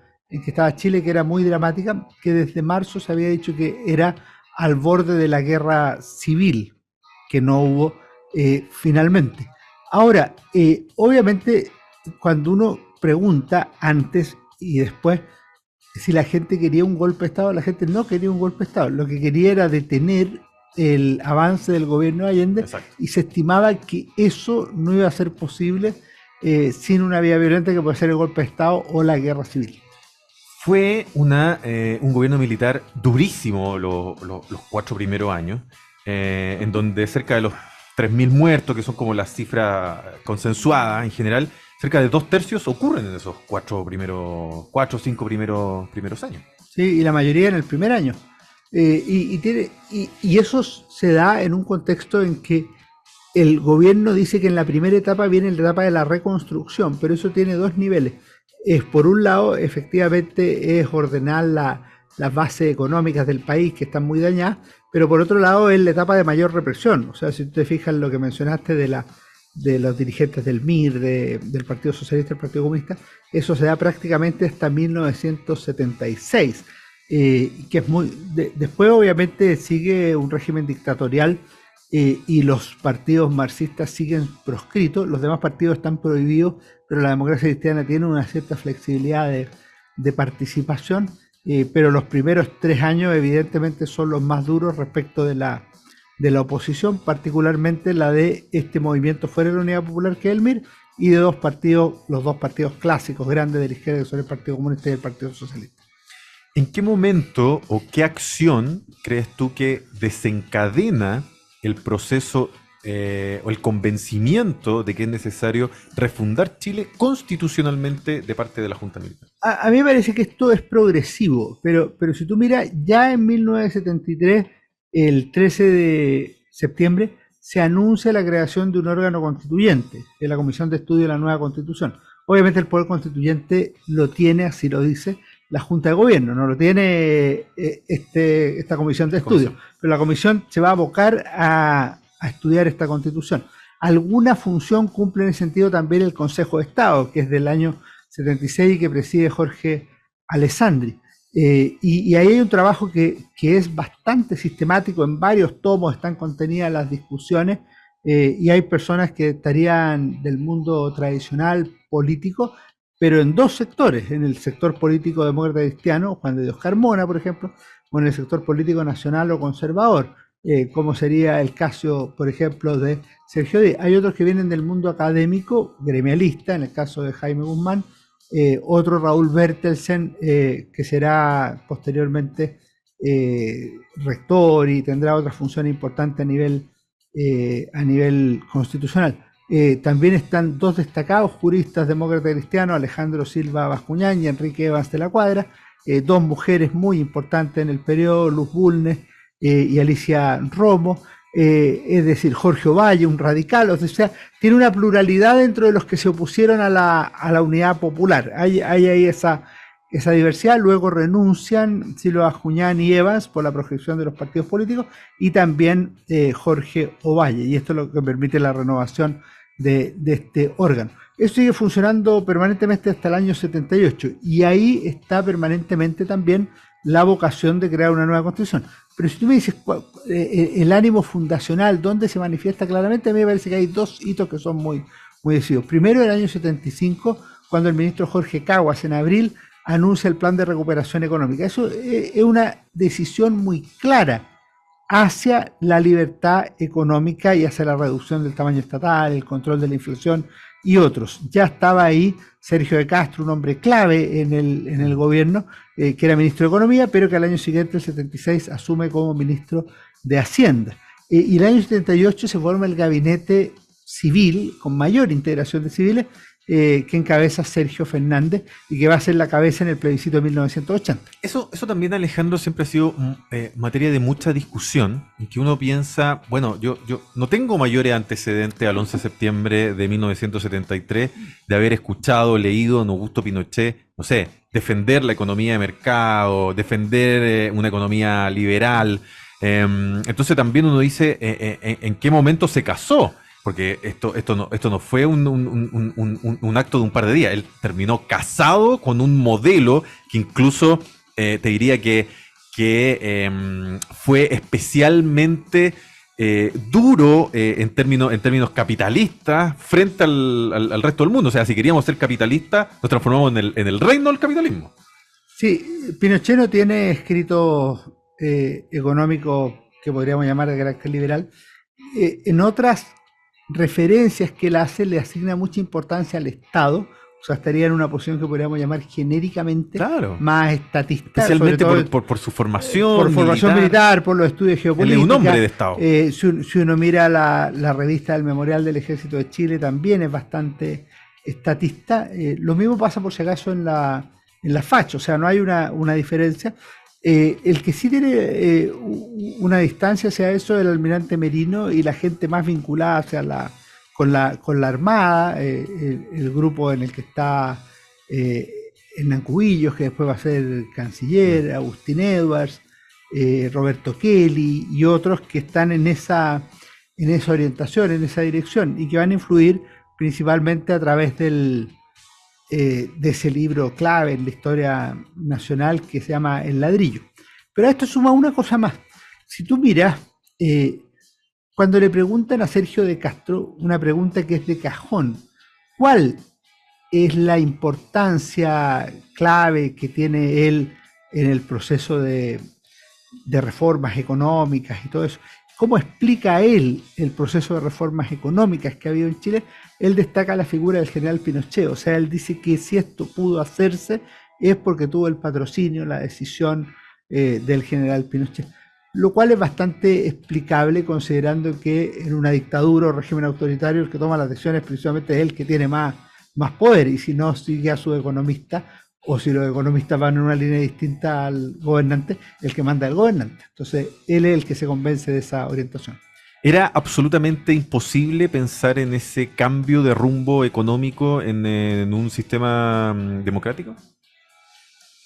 Chile, que era muy dramática, que desde marzo se había dicho que era al borde de la guerra civil, que no hubo finalmente. Ahora, obviamente, cuando uno pregunta antes y después si la gente quería un golpe de Estado, la gente no quería un golpe de Estado. Lo que quería era detener el avance del gobierno de Allende. Exacto. Y se estimaba que eso no iba a ser posible sin una vía violenta que puede ser el golpe de Estado o la guerra civil. Fue un gobierno militar durísimo los 4 primeros años, en donde cerca de los 3.000 muertos, que son como la cifra consensuada en general, cerca de 2/3 ocurren en esos 4 o 5 primeros años. Sí, y la mayoría en el primer año. Y eso se da en un contexto en que el gobierno dice que en la primera etapa viene la etapa de la reconstrucción, pero eso tiene 2 niveles. Por un lado, efectivamente, es ordenar las bases económicas del país que están muy dañadas, pero por otro lado es la etapa de mayor represión. O sea, si tú te fijas en lo que mencionaste de los dirigentes del MIR, del Partido Socialista y del Partido Comunista, eso se da prácticamente hasta 1976, que es muy... después obviamente sigue un régimen dictatorial y los partidos marxistas siguen proscritos, los demás partidos están prohibidos, pero la democracia cristiana tiene una cierta flexibilidad de participación, pero los primeros 3 años evidentemente son los más duros respecto de la oposición, particularmente la de este movimiento fuera de la Unidad Popular que es el MIR, y de los 2 partidos clásicos grandes de la izquierda, que son el Partido Comunista y el Partido Socialista. ¿En qué momento o qué acción crees tú que desencadena el proceso o el convencimiento de que es necesario refundar Chile constitucionalmente de parte de la Junta Militar? A mí me parece que esto es progresivo, pero si tú miras, ya en 1973, el 13 de septiembre, se anuncia la creación de un órgano constituyente, de la Comisión de Estudio de la Nueva Constitución. Obviamente el Poder Constituyente lo tiene, así lo dice, la Junta de Gobierno, no lo tiene esta Comisión de Estudio, pero la Comisión se va a abocar a estudiar esta Constitución. Alguna función cumple en ese sentido también el Consejo de Estado, que es del año 76 y que preside Jorge Alessandri. Y ahí hay un trabajo que es bastante sistemático, en varios tomos están contenidas las discusiones, y hay personas que estarían del mundo tradicional político, pero en 2 sectores, en el sector político demócrata cristiano, Juan de Dios Carmona, por ejemplo, o en el sector político nacional o conservador, como sería el caso, por ejemplo, de Sergio Díaz. Hay otros que vienen del mundo académico, gremialista, en el caso de Jaime Guzmán, otro Raúl Bertelsen, que será posteriormente rector y tendrá otra función importante a nivel constitucional. También están 2 destacados juristas demócratas cristianos, Alejandro Silva Bascuñán y Enrique Evans de la Cuadra, 2 mujeres muy importantes en el periodo, Luz Bulnes y Alicia Romo, es decir, Jorge Ovalle, un radical, o sea, tiene una pluralidad dentro de los que se opusieron a la unidad popular. Hay ahí esa diversidad. Luego renuncian Silva Bascuñán y Evans por la proscripción de los partidos políticos, y también Jorge Ovalle, y esto es lo que permite la renovación de este órgano. Eso sigue funcionando permanentemente hasta el año 78, y ahí está permanentemente también la vocación de crear una nueva constitución. Pero si tú me dices el ánimo fundacional, ¿dónde se manifiesta claramente? A mí me parece que hay 2 hitos que son muy, muy decisivos. Primero, el año 75, cuando el ministro Jorge Caguas, en abril, anuncia el plan de recuperación económica. Eso es una decisión muy clara hacia la libertad económica y hacia la reducción del tamaño estatal, el control de la inflación y otros. Ya estaba ahí Sergio de Castro, un hombre clave en el gobierno, que era ministro de Economía, pero que al año siguiente, el 76, asume como ministro de Hacienda. Y el año 78 se forma el gabinete civil, con mayor integración de civiles, que encabeza Sergio Fernández y que va a ser la cabeza en el plebiscito de 1980. Eso también, Alejandro, siempre ha sido materia de mucha discusión, y que uno piensa, bueno, yo no tengo mayores antecedentes al 11 de septiembre de 1973 de haber escuchado, leído a Augusto Pinochet, no sé, defender la economía de mercado, defender una economía liberal. Entonces también uno dice en qué momento se casó. porque esto no fue un acto de un par de días. Él terminó casado con un modelo que incluso te diría que fue especialmente duro en términos capitalistas frente al resto del mundo. O sea, si queríamos ser capitalistas, nos transformamos en el reino del capitalismo. Sí, Pinochet no tiene escritos económicos que podríamos llamar de carácter liberal. En otras referencias que él hace, le asigna mucha importancia al Estado, o sea, estaría en una posición que podríamos llamar genéricamente más estatista. Especialmente por su formación por formación militar, por los estudios geopolíticos. Él es un hombre de Estado. Si uno mira la revista del Memorial del Ejército de Chile, también es bastante estatista. Lo mismo pasa, por si acaso, en la FACH, o sea, no hay una diferencia. El que sí tiene una distancia hacia eso es el almirante Merino y la gente más vinculada con la Armada, el grupo en el que está Hernán Cubillos, que después va a ser canciller, Agustín Edwards, Roberto Kelly y otros que están en esa orientación, en esa dirección, y que van a influir principalmente a través de ese libro clave en la historia nacional que se llama El Ladrillo. Pero a esto suma una cosa más. Si tú miras, cuando le preguntan a Sergio de Castro, una pregunta que es de cajón, ¿cuál es la importancia clave que tiene él en el proceso de reformas económicas y todo eso? ¿Cómo explica él el proceso de reformas económicas que ha habido en Chile? Él destaca la figura del general Pinochet, o sea, él dice que si esto pudo hacerse es porque tuvo el patrocinio, la decisión del general Pinochet, lo cual es bastante explicable considerando que en una dictadura o régimen autoritario el que toma las decisiones precisamente es el que tiene más poder, y si no sigue a su economista, o si los economistas van en una línea distinta al gobernante, el que manda es el gobernante. Entonces, él es el que se convence de esa orientación. ¿Era absolutamente imposible pensar en ese cambio de rumbo económico en un sistema democrático?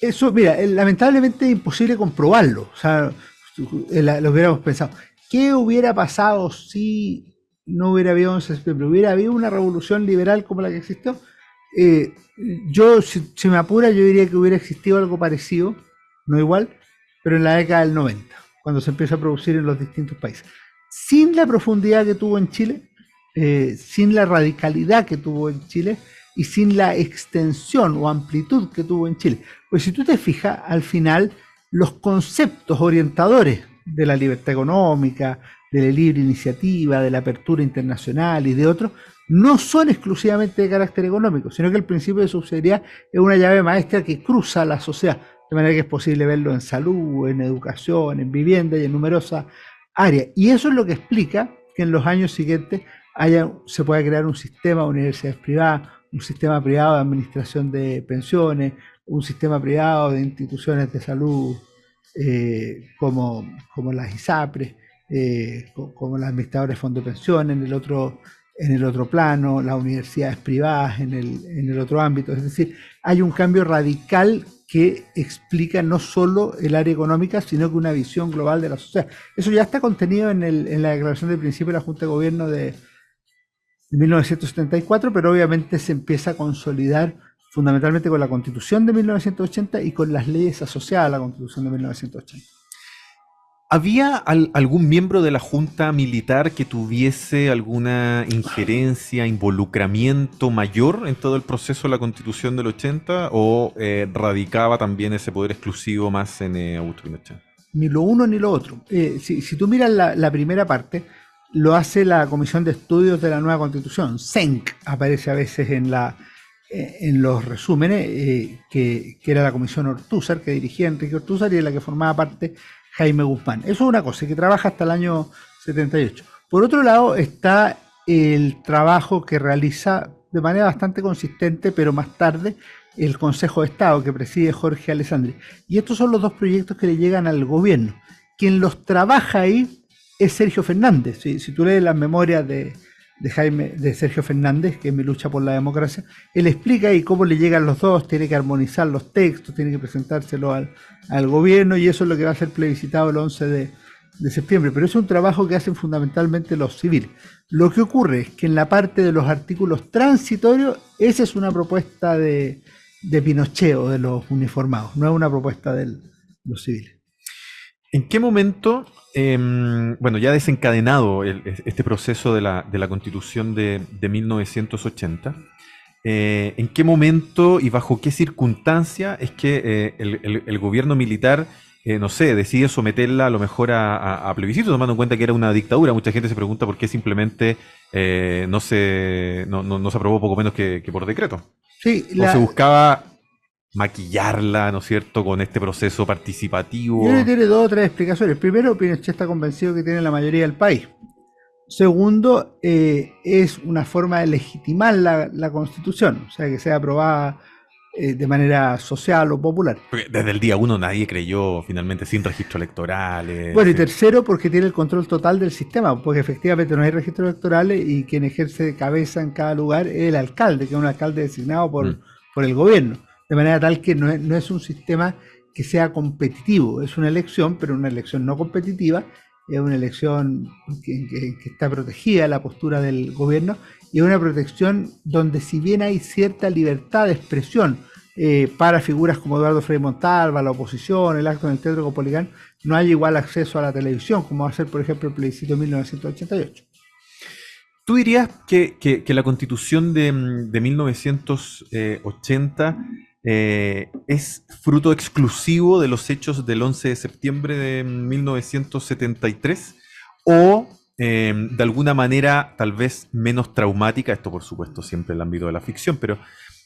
Eso, mira, lamentablemente es imposible comprobarlo. O sea, lo hubiéramos pensado. ¿Qué hubiera pasado si no hubiera habido 11 de septiembre? ¿Hubiera habido una revolución liberal como la que existió? Yo, si me apura, yo diría que hubiera existido algo parecido, no igual, pero en la década del 90, cuando se empieza a producir en los distintos países. Sin la profundidad que tuvo en Chile, sin la radicalidad que tuvo en Chile y sin la extensión o amplitud que tuvo en Chile. Pues si tú te fijas, al final, los conceptos orientadores de la libertad económica, de la libre iniciativa, de la apertura internacional y de otros, no son exclusivamente de carácter económico, sino que el principio de subsidiariedad es una llave maestra que cruza la sociedad, de manera que es posible verlo en salud, en educación, en vivienda y en numerosas áreas. Y eso es lo que explica que en los años siguientes se pueda crear un sistema de universidades privadas, un sistema privado de administración de pensiones, un sistema privado de instituciones de salud como las ISAPRES, como las administradoras de fondos de pensión en el otro plano, las universidades privadas en el otro ámbito. Es decir, hay un cambio radical que explica no solo el área económica, sino que una visión global de la sociedad. Eso ya está contenido en la declaración de principio de la Junta de Gobierno de 1974, pero obviamente se empieza a consolidar fundamentalmente con la Constitución de 1980 y con las leyes asociadas a la Constitución de 1980. ¿Había algún miembro de la Junta Militar que tuviese alguna injerencia, involucramiento mayor en todo el proceso de la Constitución del 80 o radicaba también ese poder exclusivo más en Augusto Pinochet? Ni lo uno ni lo otro. Si tú miras la primera parte, lo hace la Comisión de Estudios de la Nueva Constitución, CENC, aparece a veces en los resúmenes, que era la Comisión Ortúzar, que dirigía Enrique Ortúzar y de la que formaba parte Jaime Guzmán. Eso es una cosa que trabaja hasta el año 78. Por otro lado está el trabajo que realiza de manera bastante consistente, pero más tarde, el Consejo de Estado que preside Jorge Alessandri. Y estos son los dos proyectos que le llegan al gobierno. Quien los trabaja ahí es Sergio Fernández. Si tú lees las memorias de Sergio Fernández, que es Mi lucha por la democracia, él explica ahí cómo le llegan los dos, tiene que armonizar los textos, tiene que presentárselo al gobierno, y eso es lo que va a ser plebiscitado el 11 de septiembre, pero es un trabajo que hacen fundamentalmente los civiles. Lo que ocurre es que en la parte de los artículos transitorios, esa es una propuesta de Pinochet o de los uniformados, no es una propuesta de los civiles. ¿En qué momento, bueno, ya desencadenado este proceso de la Constitución de 1980, en qué momento y bajo qué circunstancia es que el gobierno militar, no sé, decide someterla a lo mejor a plebiscito, tomando en cuenta que era una dictadura? Mucha gente se pregunta por qué simplemente no se aprobó poco menos que por decreto. Sí, O se buscaba maquillarla, ¿no es cierto?, con este proceso participativo. Yo creo que tiene dos o tres explicaciones. Primero, Pinochet está convencido que tiene la mayoría del país. Segundo, es una forma de legitimar la Constitución, o sea, que sea aprobada de manera social o popular. Porque desde el día uno nadie creyó finalmente sin registro electoral. Bueno, y tercero, porque tiene el control total del sistema, porque efectivamente no hay registros electorales y quien ejerce de cabeza en cada lugar es el alcalde, que es un alcalde designado por el gobierno. De manera tal que no es un sistema que sea competitivo, es una elección, pero una elección no competitiva, es una elección que está protegida la postura del gobierno y es una protección donde, si bien hay cierta libertad de expresión para figuras como Eduardo Frei Montalva, la oposición, el acto en el Teatro Copolicán, no hay igual acceso a la televisión, como va a ser, por ejemplo, el plebiscito de 1988. ¿Tú dirías que la Constitución de 1980 es fruto exclusivo de los hechos del 11 de septiembre de 1973 o de alguna manera tal vez menos traumática? Esto por supuesto siempre en el ámbito de la ficción, pero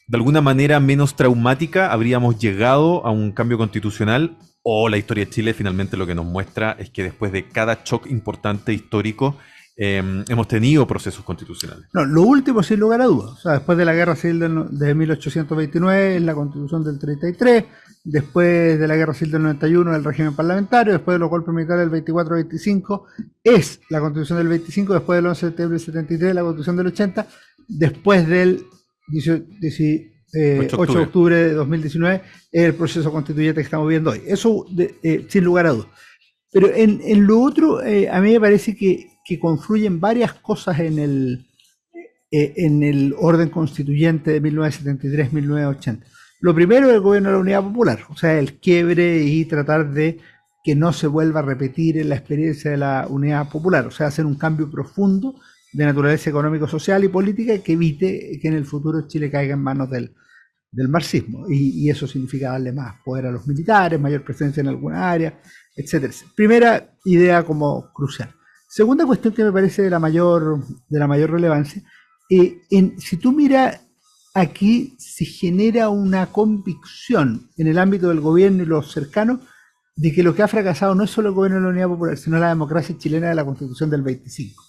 de alguna manera menos traumática habríamos llegado a un cambio constitucional, o la historia de Chile finalmente lo que nos muestra es que después de cada shock importante histórico hemos tenido procesos constitucionales. No, lo último sin lugar a dudas, o sea, después de la Guerra Civil de 1829, en la Constitución del 33, después de la Guerra Civil del 91, el régimen parlamentario, después de los golpes militares del 24-25, es la Constitución del 25, después del 11 de septiembre del 73, la Constitución del 80, después del 8 de octubre de 2019, es el proceso constituyente que estamos viendo hoy. Eso sin lugar a dudas. Pero en lo otro, a mí me parece que confluyen varias cosas en el orden constituyente de 1973-1980. Lo primero es el gobierno de la Unidad Popular, o sea, el quiebre y tratar de que no se vuelva a repetir en la experiencia de la Unidad Popular, o sea, hacer un cambio profundo de naturaleza económico, social y política que evite que en el futuro Chile caiga en manos del marxismo, y eso significa darle más poder a los militares, mayor presencia en alguna área, etcétera. Primera idea como crucial. Segunda cuestión que me parece de la mayor relevancia, si tú miras aquí, se genera una convicción en el ámbito del gobierno y los cercanos de que lo que ha fracasado no es solo el gobierno de la Unidad Popular, sino la democracia chilena de la Constitución del 25.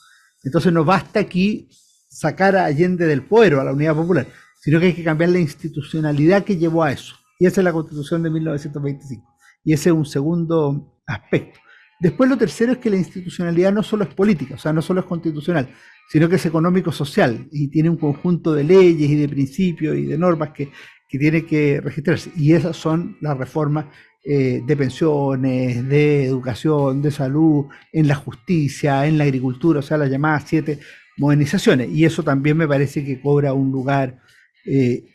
Entonces no basta aquí sacar a Allende del poder o a la Unidad Popular, sino que hay que cambiar la institucionalidad que llevó a eso. Y esa es la Constitución de 1925. Y ese es un segundo aspecto. Después, lo tercero es que la institucionalidad no solo es política, o sea, no solo es constitucional, sino que es económico-social y tiene un conjunto de leyes y de principios y de normas que tiene que registrarse. Y esas son las reformas de pensiones, de educación, de salud, en la justicia, en la agricultura, o sea, las llamadas 7 modernizaciones. Y eso también me parece que cobra un lugar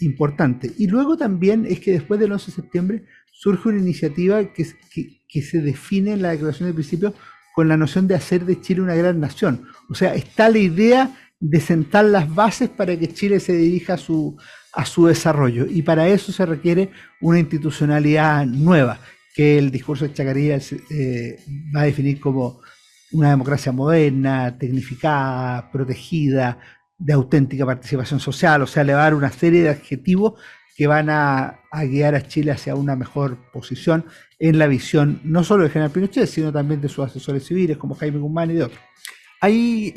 importante. Y luego también es que después del 11 de septiembre surge una iniciativa que se define en la declaración de principios con la noción de hacer de Chile una gran nación. O sea, está la idea de sentar las bases para que Chile se dirija a su desarrollo, y para eso se requiere una institucionalidad nueva, que el discurso de Chacarilla va a definir como una democracia moderna, tecnificada, protegida, de auténtica participación social. O sea, le va a dar una serie de adjetivos que van a guiar a Chile hacia una mejor posición en la visión no solo del general Pinochet, sino también de sus asesores civiles como Jaime Guzmán y de otros. ¿Hay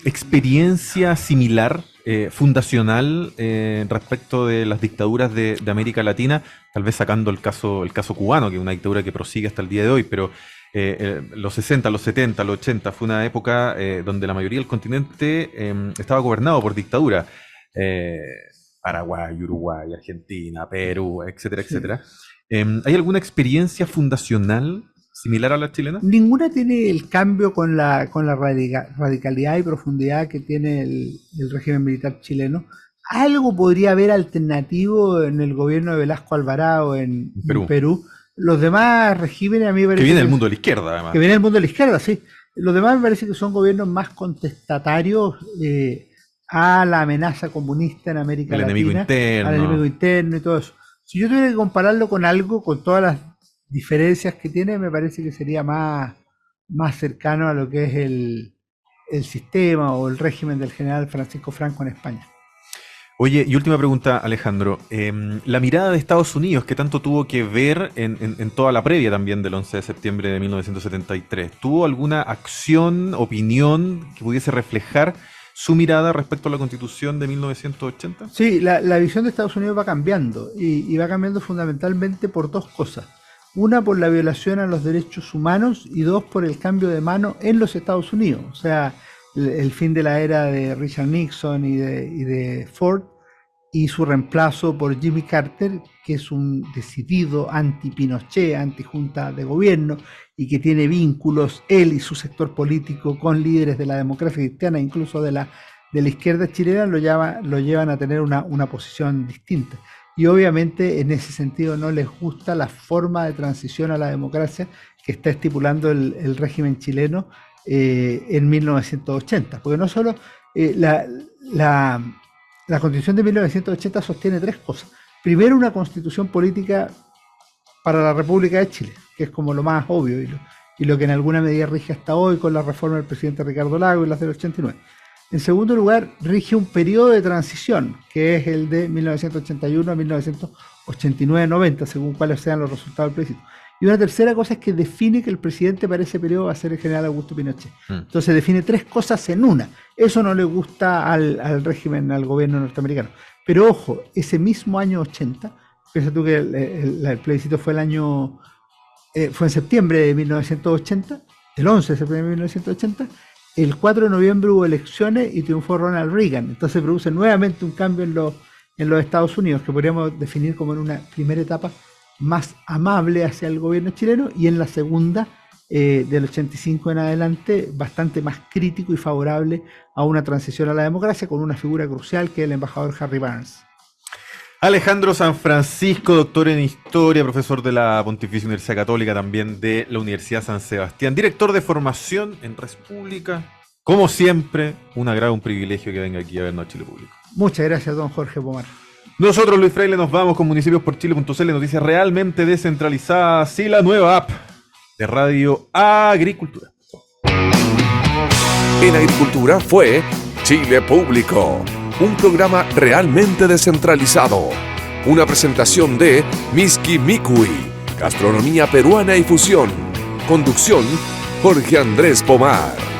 experiencia similar, fundacional, respecto de las dictaduras de América Latina? Tal vez sacando el caso cubano, que es una dictadura que prosigue hasta el día de hoy, pero los 60, los 70, los 80 fue una época donde la mayoría del continente estaba gobernado por dictadura. Paraguay, Uruguay, Argentina, Perú, etcétera, etcétera. ¿Hay alguna experiencia fundacional ¿Similar a la chilena? Ninguna tiene el cambio con la radicalidad y profundidad que tiene el régimen militar chileno. Algo podría haber alternativo en el gobierno de Velasco Alvarado en Perú. Los demás regímenes a mí me parece que viene del mundo de la izquierda, además. Que viene del mundo de la izquierda, sí. Los demás me parece que son gobiernos más contestatarios a la amenaza comunista en América Latina. Al enemigo interno y todo eso. Si yo tuviera que compararlo con algo, con todas las diferencias que tiene, me parece que sería más cercano a lo que es el sistema o el régimen del general Francisco Franco en España. Oye, y última pregunta, Alejandro. La mirada de Estados Unidos, que tanto tuvo que ver en toda la previa también del 11 de septiembre de 1973, ¿tuvo alguna acción, opinión que pudiese reflejar su mirada respecto a la Constitución de 1980? Sí, la visión de Estados Unidos va cambiando y va cambiando fundamentalmente por dos cosas. Una, por la violación a los derechos humanos, y dos, por el cambio de mano en los Estados Unidos. O sea, el fin de la era de Richard Nixon y de Ford, y su reemplazo por Jimmy Carter, que es un decidido anti-Pinochet, anti-junta de gobierno, y que tiene vínculos, él y su sector político, con líderes de la democracia cristiana, incluso de la izquierda chilena, lo llevan a tener una posición distinta. Y obviamente en ese sentido no les gusta la forma de transición a la democracia que está estipulando el régimen chileno en 1980. Porque no solo la Constitución de 1980 sostiene tres cosas. Primero, una constitución política para la República de Chile, que es como lo más obvio y lo que en alguna medida rige hasta hoy con la reforma del presidente Ricardo Lagos y las del 89. En segundo lugar, rige un periodo de transición, que es el de 1981 a 1989-90, según cuáles sean los resultados del plebiscito. Y una tercera cosa es que define que el presidente para ese periodo va a ser el general Augusto Pinochet. Entonces define tres cosas en una. Eso no le gusta al régimen, al gobierno norteamericano. Pero ojo, ese mismo año 80, piensa tú que el plebiscito fue fue en septiembre de 1980, el 11 de septiembre de 1980, el 4 de noviembre hubo elecciones y triunfó Ronald Reagan. Entonces se produce nuevamente un cambio en los Estados Unidos, que podríamos definir como en una primera etapa más amable hacia el gobierno chileno, y en la segunda, del 85 en adelante, bastante más crítico y favorable a una transición a la democracia, con una figura crucial que es el embajador Harry Barnes. Alejandro San Francisco, doctor en Historia, profesor de la Pontificia Universidad Católica, también de la Universidad San Sebastián, director de formación en Res Pública. Como siempre, un agrado, un privilegio que venga aquí a vernos a Chile Público. Muchas gracias, don Jorge Pomar. Nosotros, Luis Fraile, nos vamos con municipios.chile.cl, noticias realmente descentralizadas y la nueva app de Radio Agricultura. En Agricultura fue Chile Público, un programa realmente descentralizado. Una presentación de Miski Mikui, gastronomía peruana y fusión. Conducción, Jorge Andrés Pomar.